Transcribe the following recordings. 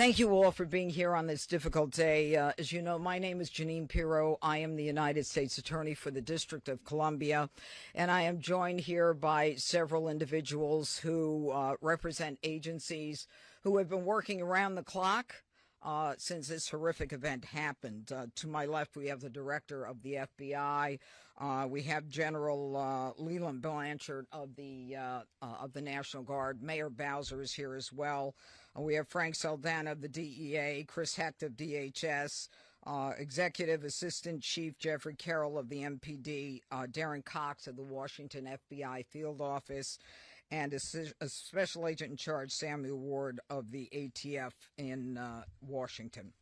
Thank you all for being here on this difficult day. As you know, my name is Janine Pirro. I am the United States Attorney for the District of Columbia, and I am joined here by several individuals who represent agencies who have been working around the clock since this horrific event happened. To my left, we have the director of the FBI. We have General Leland Blanchard of the National Guard. Mayor Bowser is here as well. We have Frank Saldana of the DEA, Chris Hecht of DHS, Executive Assistant Chief Jeffrey Carroll of the MPD, Darren Cox of the Washington FBI Field Office, and a Special Agent in Charge, Samuel Ward of the ATF in Washington.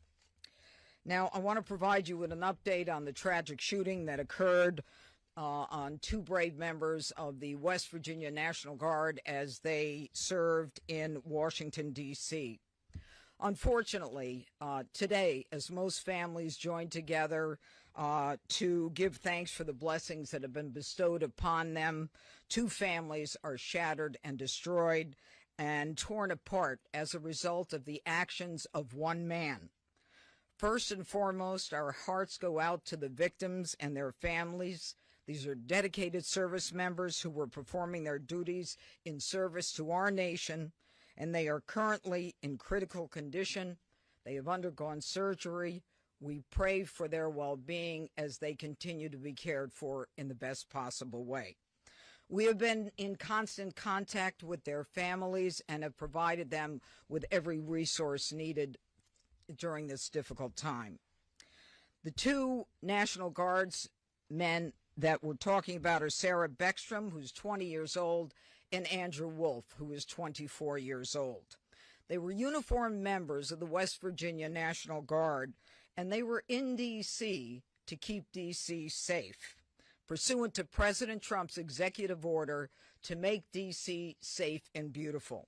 Now, I want to provide you with an update on the tragic shooting that occurred on two brave members of the West Virginia National Guard as they served in Washington, D.C. Unfortunately, today, as most families join together to give thanks for the blessings that have been bestowed upon them, two families are shattered and destroyed and torn apart as a result of the actions of one man. First and foremost, our hearts go out to the victims and their families. These are dedicated service members who were performing their duties in service to our nation, and they are currently in critical condition. They have undergone surgery. We pray for their well-being as they continue to be cared for in the best possible way. We have been in constant contact with their families and have provided them with every resource needed during this difficult time. The two National Guards men that we're talking about are Sarah Beckstrom, who's 20 years old, and Andrew Wolf, who is 24 years old. They were uniformed members of the West Virginia National Guard, and they were in D.C. to keep D.C. safe, pursuant to President Trump's executive order to make D.C. safe and beautiful.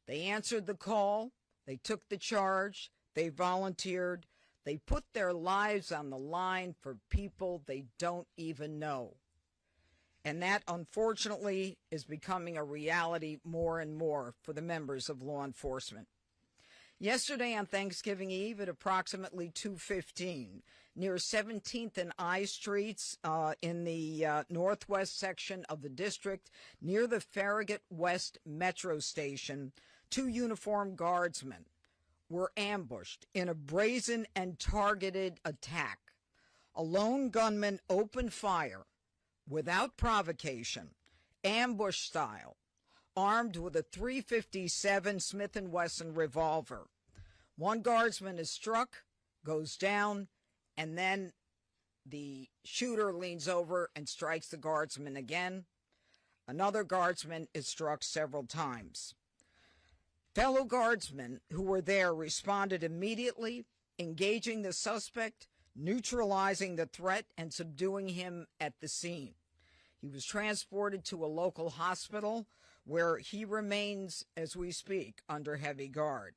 They answered the call, they took the charge, they volunteered, they put their lives on the line for people they don't even know. And that, unfortunately, is becoming a reality more and more for the members of law enforcement. Yesterday on Thanksgiving Eve at approximately 2:15, near 17th and I Streets in the northwest section of the district, near the Farragut West Metro Station, two uniformed guardsmen were ambushed in a brazen and targeted attack. A lone gunman opened fire without provocation, ambush style, armed with a .357 Smith & Wesson revolver. One guardsman is struck, goes down, and then the shooter leans over and strikes the guardsman again. Another guardsman is struck several times. Fellow guardsmen who were there responded immediately, engaging the suspect, neutralizing the threat, and subduing him at the scene. He was transported to a local hospital where he remains, as we speak, under heavy guard.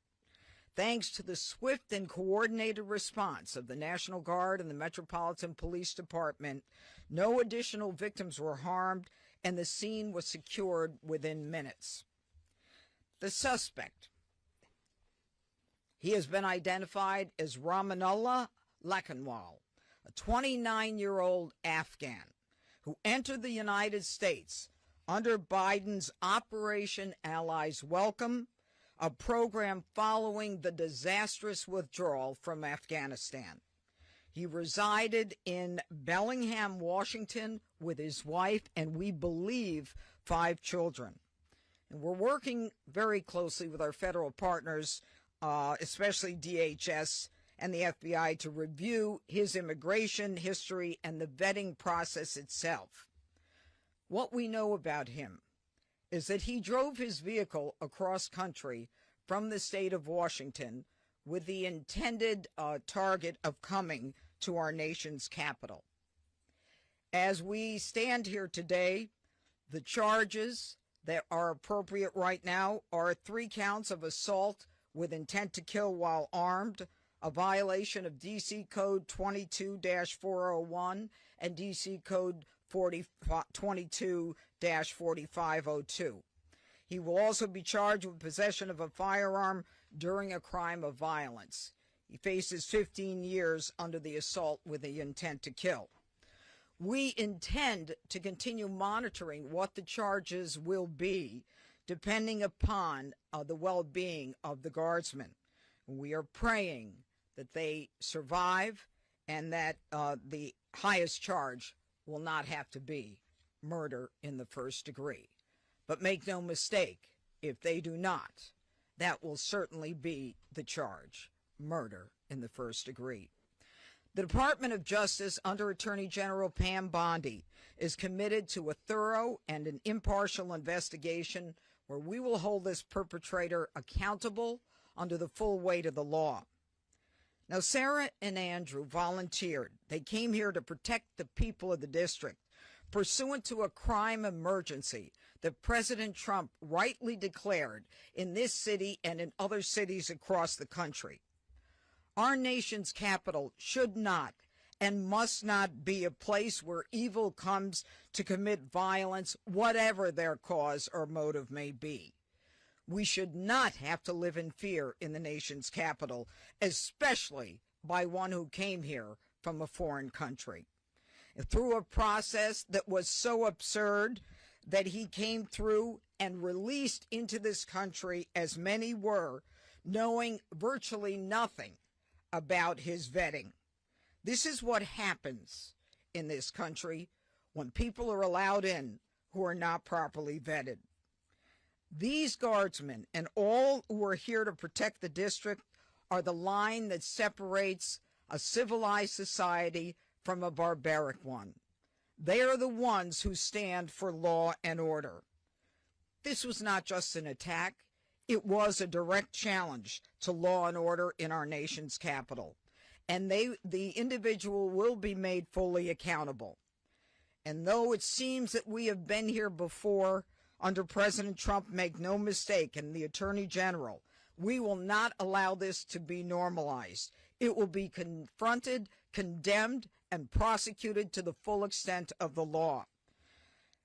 Thanks to the swift and coordinated response of the National Guard and the Metropolitan Police Department, no additional victims were harmed, and the scene was secured within minutes. The suspect, he has been identified as Ramanullah Lakanwal, a 29-year-old Afghan who entered the United States under Biden's Operation Allies Welcome, a program following the disastrous withdrawal from Afghanistan. He resided in Bellingham, Washington, with his wife and, we believe, 5 children. And we're working very closely with our federal partners, especially DHS and the FBI, to review his immigration history and the vetting process itself. What we know about him is that he drove his vehicle across country from the state of Washington with the intended target of coming to our nation's capital. As we stand here today, the charges that are appropriate right now are 3 counts of assault with intent to kill while armed, a violation of D.C. Code 22-401 and D.C. Code 22-4502. He will also be charged with possession of a firearm during a crime of violence. He faces 15 years under the assault with the intent to kill. We intend to continue monitoring what the charges will be, depending upon the well-being of the guardsmen. We are praying that they survive and that the highest charge will not have to be murder in the first degree. But make no mistake, if they do not, that will certainly be the charge, murder in the first degree. The Department of Justice under Attorney General Pam Bondi is committed to a thorough and an impartial investigation where we will hold this perpetrator accountable under the full weight of the law. Now, Sarah and Andrew volunteered. They came here to protect the people of the district, pursuant to a crime emergency that President Trump rightly declared in this city and in other cities across the country. Our nation's capital should not and must not be a place where evil comes to commit violence, whatever their cause or motive may be. We should not have to live in fear in the nation's capital, especially by one who came here from a foreign country. And through a process that was so absurd that he came through and released into this country, as many were, knowing virtually nothing about his vetting. This is what happens in this country when people are allowed in who are not properly vetted. These guardsmen and all who are here to protect the district are the line that separates a civilized society from a barbaric one. They are the ones who stand for law and order. This was not just an attack. It was a direct challenge to law and order in our nation's capital. And the individual will be made fully accountable. And though it seems that we have been here before under President Trump, make no mistake, and the Attorney General, we will not allow this to be normalized. It will be confronted, condemned, and prosecuted to the full extent of the law.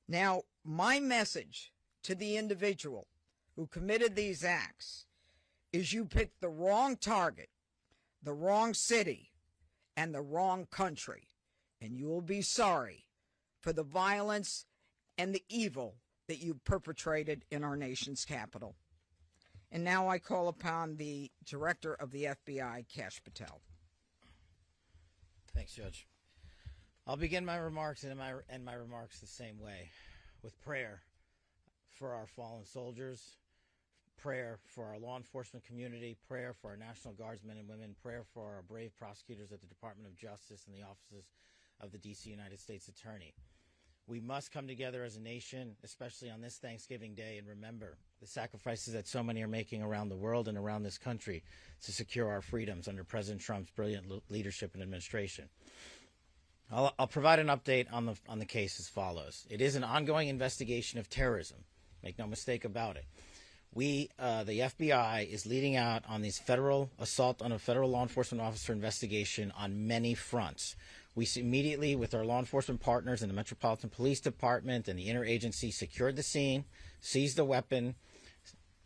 Now, my message to the individual who committed these acts is you picked the wrong target, the wrong city, and the wrong country, and you will be sorry for the violence and the evil that you perpetrated in our nation's capital. And now I call upon the Director of the FBI, Kash Patel. Thanks, Judge. I'll begin my remarks and my remarks the same way, with prayer for our fallen soldiers, prayer for our law enforcement community, prayer for our National Guardsmen and women, prayer for our brave prosecutors at the Department of Justice and the offices of the D.C. United States Attorney. We must come together as a nation, especially on this Thanksgiving Day, and remember the sacrifices that so many are making around the world and around this country to secure our freedoms under President Trump's brilliant leadership and administration. I'll provide an update on the case as follows. It is an ongoing investigation of terrorism. Make no mistake about it. The FBI is leading out on these federal assault on a federal law enforcement officer investigation on many fronts. We immediately, with our law enforcement partners in the Metropolitan Police Department and the interagency, secured the scene, seized the weapon,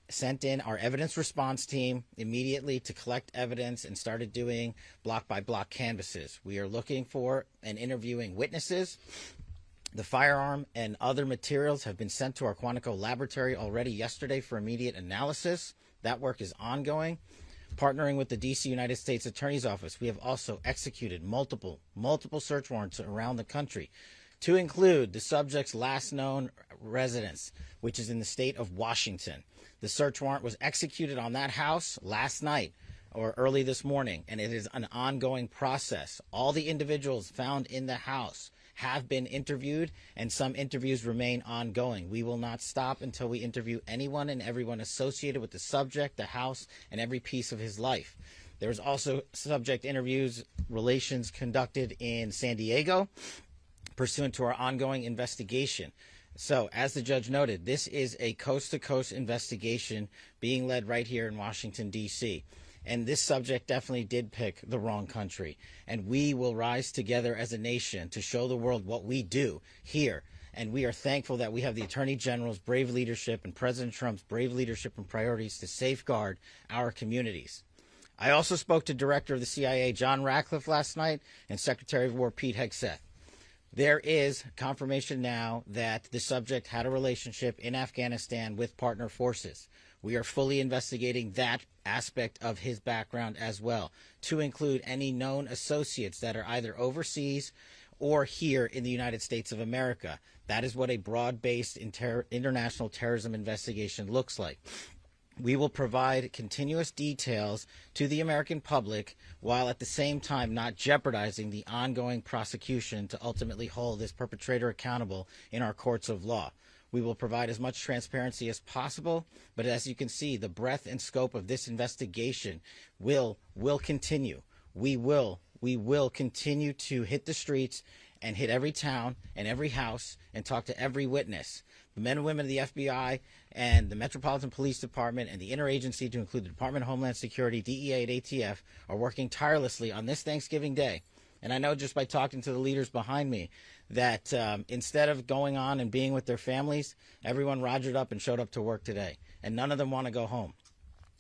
sent in our evidence response team immediately to collect evidence, and started doing block-by-block canvasses. We are looking for and interviewing witnesses. The firearm and other materials have been sent to our Quantico laboratory already yesterday for immediate analysis. That work is ongoing. Partnering with the D.C. United States Attorney's Office, we have also executed multiple search warrants around the country, to include the subject's last known residence, which is in the state of Washington. The search warrant was executed on that house last night or early this morning, and it is an ongoing process. All the individuals found in the house have been interviewed, and some interviews remain ongoing. We will not stop until we interview anyone and everyone associated with the subject, the house, and every piece of his life. There's also subject interviews, relations conducted in San Diego, pursuant to our ongoing investigation. So, as the judge noted, this is a coast-to-coast investigation being led right here in Washington, D.C., and this subject definitely did pick the wrong country. And we will rise together as a nation to show the world what we do here And we are thankful that we have the Attorney General's brave leadership and President Trump's brave leadership and priorities to safeguard our communities. I also spoke to Director of the CIA, John Ratcliffe, last night, and Secretary of War, Pete Hegseth. There is confirmation now that the subject had a relationship in Afghanistan with partner forces. We are fully investigating that aspect of his background as well, to include any known associates that are either overseas or here in the United States of America. That is what a broad-based international terrorism investigation looks like. We will provide continuous details to the American public while at the same time not jeopardizing the ongoing prosecution to ultimately hold this perpetrator accountable in our courts of law. We will provide as much transparency as possible, but as you can see, the breadth and scope of this investigation will continue. We will continue to hit the streets and hit every town and every house and talk to every witness. The men and women of the FBI and the Metropolitan Police Department and the interagency, to include the Department of Homeland Security, DEA, and ATF, are working tirelessly on this Thanksgiving Day. And I know just by talking to the leaders behind me that instead of going on and being with their families, everyone rogered up and showed up to work today. And none of them want to go home.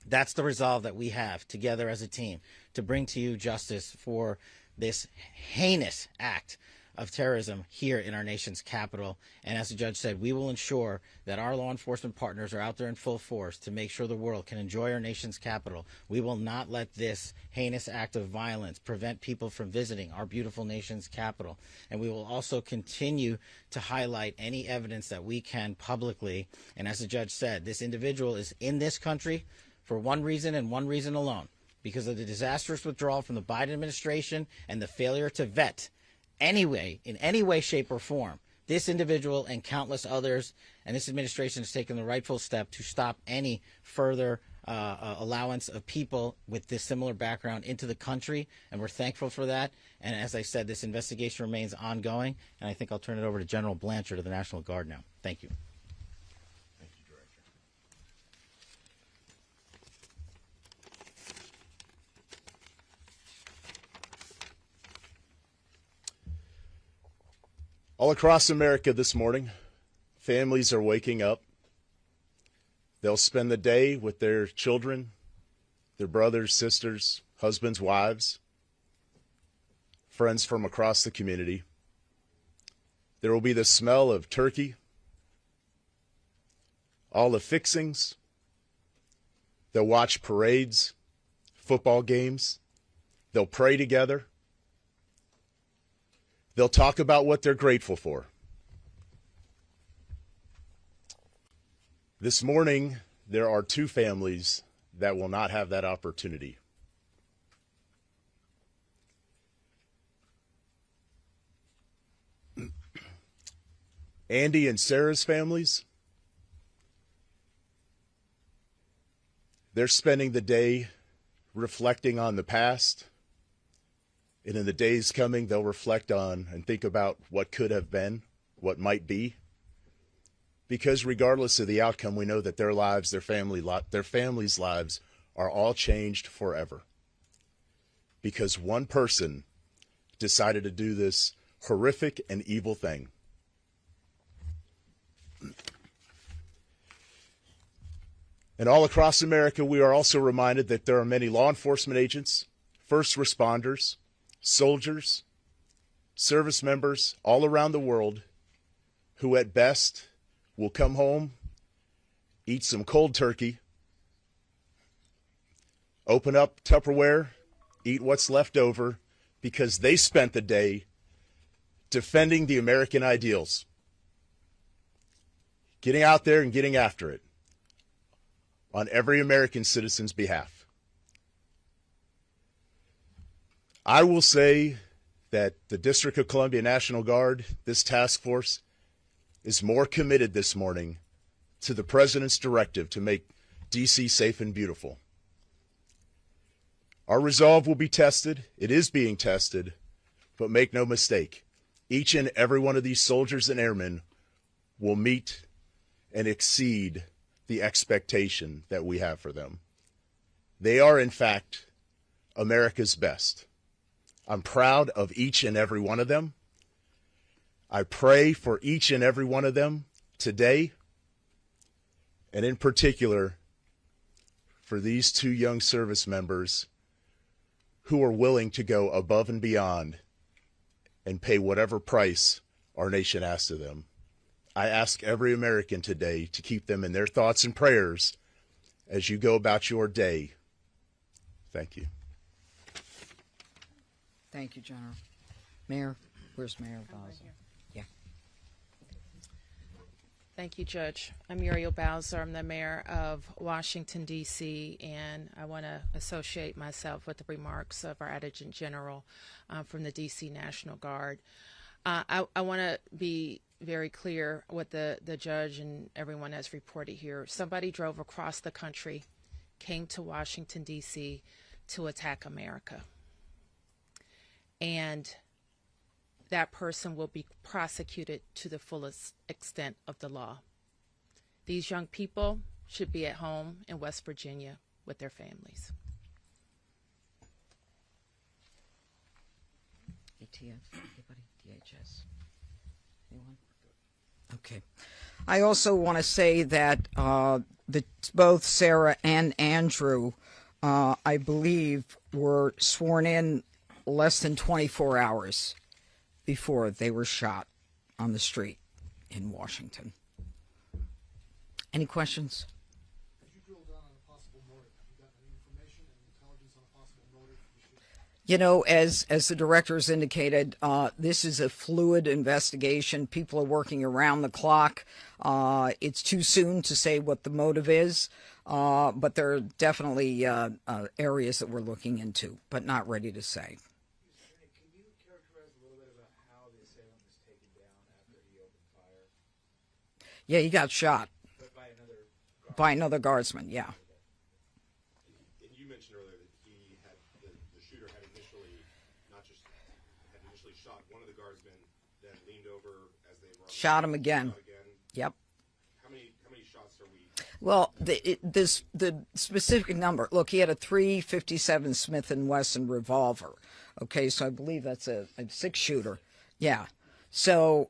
That's the resolve that we have together as a team to bring to you justice for this heinous act of terrorism here in our nation's capital. And as the judge said, we will ensure that our law enforcement partners are out there in full force to make sure the world can enjoy our nation's capital. We will not let this heinous act of violence prevent people from visiting our beautiful nation's capital. And we will also continue to highlight any evidence that we can publicly. And as the judge said, this individual is in this country for one reason and one reason alone, because of the disastrous withdrawal from the Biden administration and the failure to vet anyway, in any way, shape, or form, this individual and countless others, and this administration has taken the rightful step to stop any further allowance of people with this similar background into the country, and we're thankful for that. And as I said, this investigation remains ongoing, and I think I'll turn it over to General Blanchard of the National Guard now. Thank you. Thank you, Director. All across America this morning, families are waking up. They'll spend the day with their children, their brothers, sisters, husbands, wives, friends from across the community. There will be the smell of turkey, all the fixings. They'll watch parades, football games. They'll pray together. They'll talk about what they're grateful for. This morning, there are two families that will not have that opportunity. Andy and Sarah's families, they're spending the day reflecting on the past. And in the days coming, they'll reflect on and think about what could have been, what might be. Because regardless of the outcome, we know that their lives, their families' lives are all changed forever. Because one person decided to do this horrific and evil thing. And all across America, we are also reminded that there are many law enforcement agents, first responders, soldiers, service members all around the world who at best will come home, eat some cold turkey, open up Tupperware, eat what's left over, because they spent the day defending the American ideals, getting out there and getting after it on every American citizen's behalf. I will say that the District of Columbia National Guard, this task force, is more committed this morning to the President's directive to make D.C. safe and beautiful. Our resolve will be tested. It is being tested. But make no mistake, each and every one of these soldiers and airmen will meet and exceed the expectation that we have for them. They are, in fact, America's best. I'm proud of each and every one of them. I pray for each and every one of them today, and in particular for these 2 young service members who are willing to go above and beyond and pay whatever price our nation asks of them. I ask every American today to keep them in their thoughts and prayers as you go about your day. Thank you. Thank you, General. Mayor, where's Mayor Bowser? Yeah. Thank you, Judge. I'm Muriel Bowser. I'm the mayor of Washington, D.C., and I want to associate myself with the remarks of our Adjutant General from the D.C. National Guard. I want to be very clear what the judge and everyone has reported here. Somebody drove across the country, came to Washington, D.C. to attack America. And that person will be prosecuted to the fullest extent of the law. These young people should be at home in West Virginia with their families. ATF, anybody? DHS? Anyone? Okay. I also want to say that both Sarah and Andrew, I believe, were sworn in less than 24 hours before they were shot on the street in Washington. Any questions? Could you drill down on a possible motive? Have you gotten any information and intelligence on a possible motive? You know, as the directors indicated, this is a fluid investigation. People are working around the clock. It's too soon to say what the motive is, but there are definitely areas that we're looking into, but not ready to say. Can you characterize a little bit about how the assailant was taken down after he opened fire? Yeah, he got shot But by another guardsman, yeah. And you mentioned earlier that he had the shooter had initially shot one of the guardsmen, then leaned over as they were Shot him again. Yep. How many shots are we? Well, the specific number. Look, he had a .357 Smith & Wesson revolver. Okay, so I believe that's a 6-shooter. Yeah. So,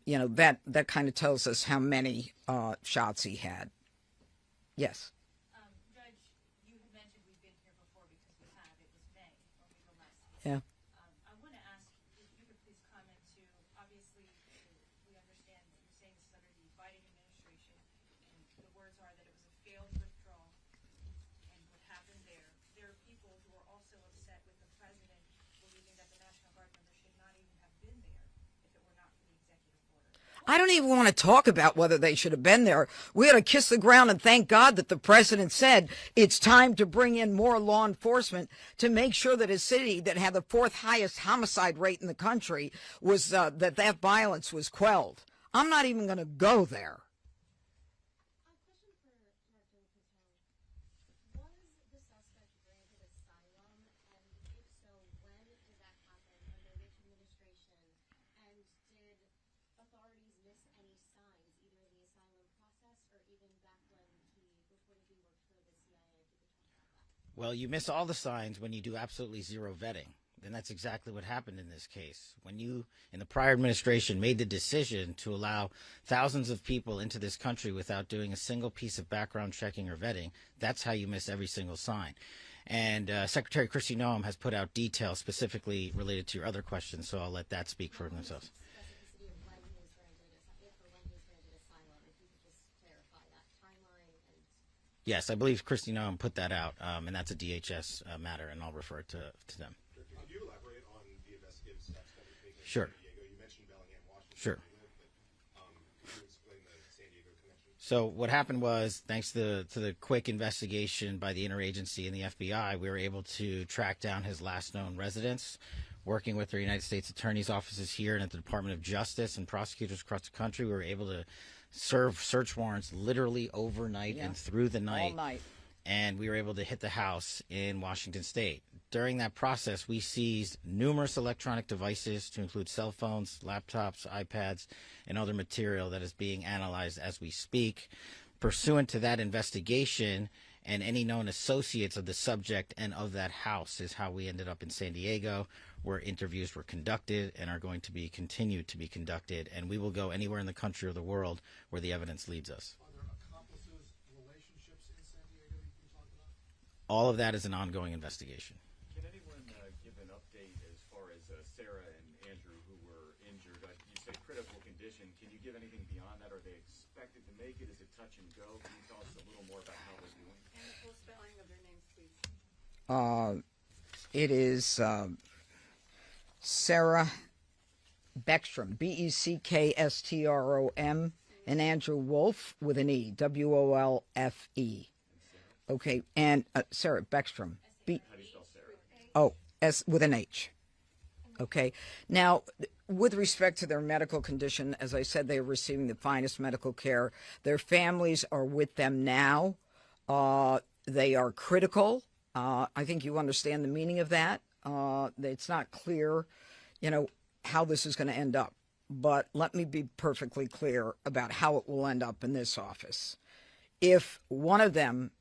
you know, that kind of tells us how many shots he had. Yes. Judge, you had mentioned we've been here before because we have. It was May when we were last Yeah. here. I want to ask if you could please comment to, obviously, we understand that you're saying this is under the Biden administration, and the words are that it was a failed withdrawal, and what happened there. There are people who are also upset with the president believing that the National Guard members should not even have been there if it were not for the executive order. I don't even want to talk about whether they should have been there. We ought to kiss the ground and thank God that the president said it's time to bring in more law enforcement to make sure that a city that had the 4th highest homicide rate in the country was that violence was quelled. I'm not even going to go there. A question for Dr. Patel. Was the suspect granted asylum, and if so, when did that happen, under which administration, and did authorities miss any signs, either in the asylum process or even back when before he worked for the CIA? If you could talk about that. Well, you miss all the signs when you do absolutely zero vetting. And that's exactly what happened in this case. When you, in the prior administration, made the decision to allow thousands of people into this country without doing a single piece of background checking or vetting, that's how you miss every single sign. And Secretary Kristi Noem has put out details specifically related to your other questions, so I'll let that speak for themselves. Specificity of when he was granted, if or when he was granted asylum, if you could just clarify that timeline. And Yes, I believe Kristi Noem put that out, and that's a DHS matter, and I'll refer it to them. Could you elaborate on the investigative steps that were taken in Sure. San Diego? You mentioned Bellingham, Washington. Sure. But could you explain the San Diego connection? So what happened was, thanks to the quick investigation by the interagency and the FBI, we were able to track down his last known residence, working with the United States Attorney's offices here and at the Department of Justice and prosecutors across the country. We were able to serve search warrants literally overnight and through the night. All night. And we were able to hit the house in Washington State. During that process, we seized numerous electronic devices to include cell phones, laptops, iPads, and other material that is being analyzed as we speak. Pursuant to that investigation and any known associates of the subject and of that house is how we ended up in San Diego, where interviews were conducted and are going to be continued to be conducted, and we will go anywhere in the country or the world where the evidence leads us. Are there accomplices, relationships in San Diego you can talk about? All of that is an ongoing investigation. Can anyone give an update as far as Sarah and Andrew, who were injured? You say critical condition. Can you give anything beyond that? Are they expected to make it? Is it touch and go? Can you tell us a little more about how they're doing? And the full spelling of their names, please. It is Sarah Beckstrom, Beckstrom, and Andrew Wolfe with an E, Wolfe. Okay, and Sarah Beckstrom, How do you spell Sarah? S with an H. Okay, now with respect to their medical condition, as I said, they are receiving the finest medical care. Their families are with them now. They are critical. I think you understand the meaning of that. It's not clear, how this is going to end up. But let me be perfectly clear about how it will end up in this office. If one of them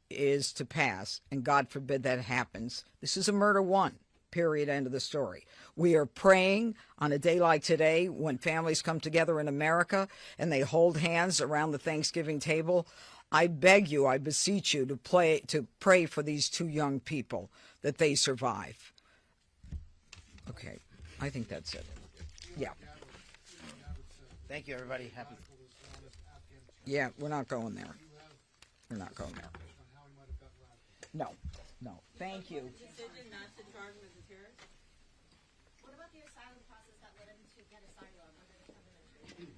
is to pass, and God forbid that happens, this is a murder one, period, end of the story. We are praying on a day like today when families come together in America and they hold hands around the Thanksgiving table. I beg you, I beseech you to pray for these two young people that they survive. Okay, I think that's it. Yeah. Thank you, everybody. Happy. Yeah, we're not going there. We're not going there. No. Thank you. Decision not to charge him as a terrorist? What about the asylum process that led him to get asylum under the Trump administration?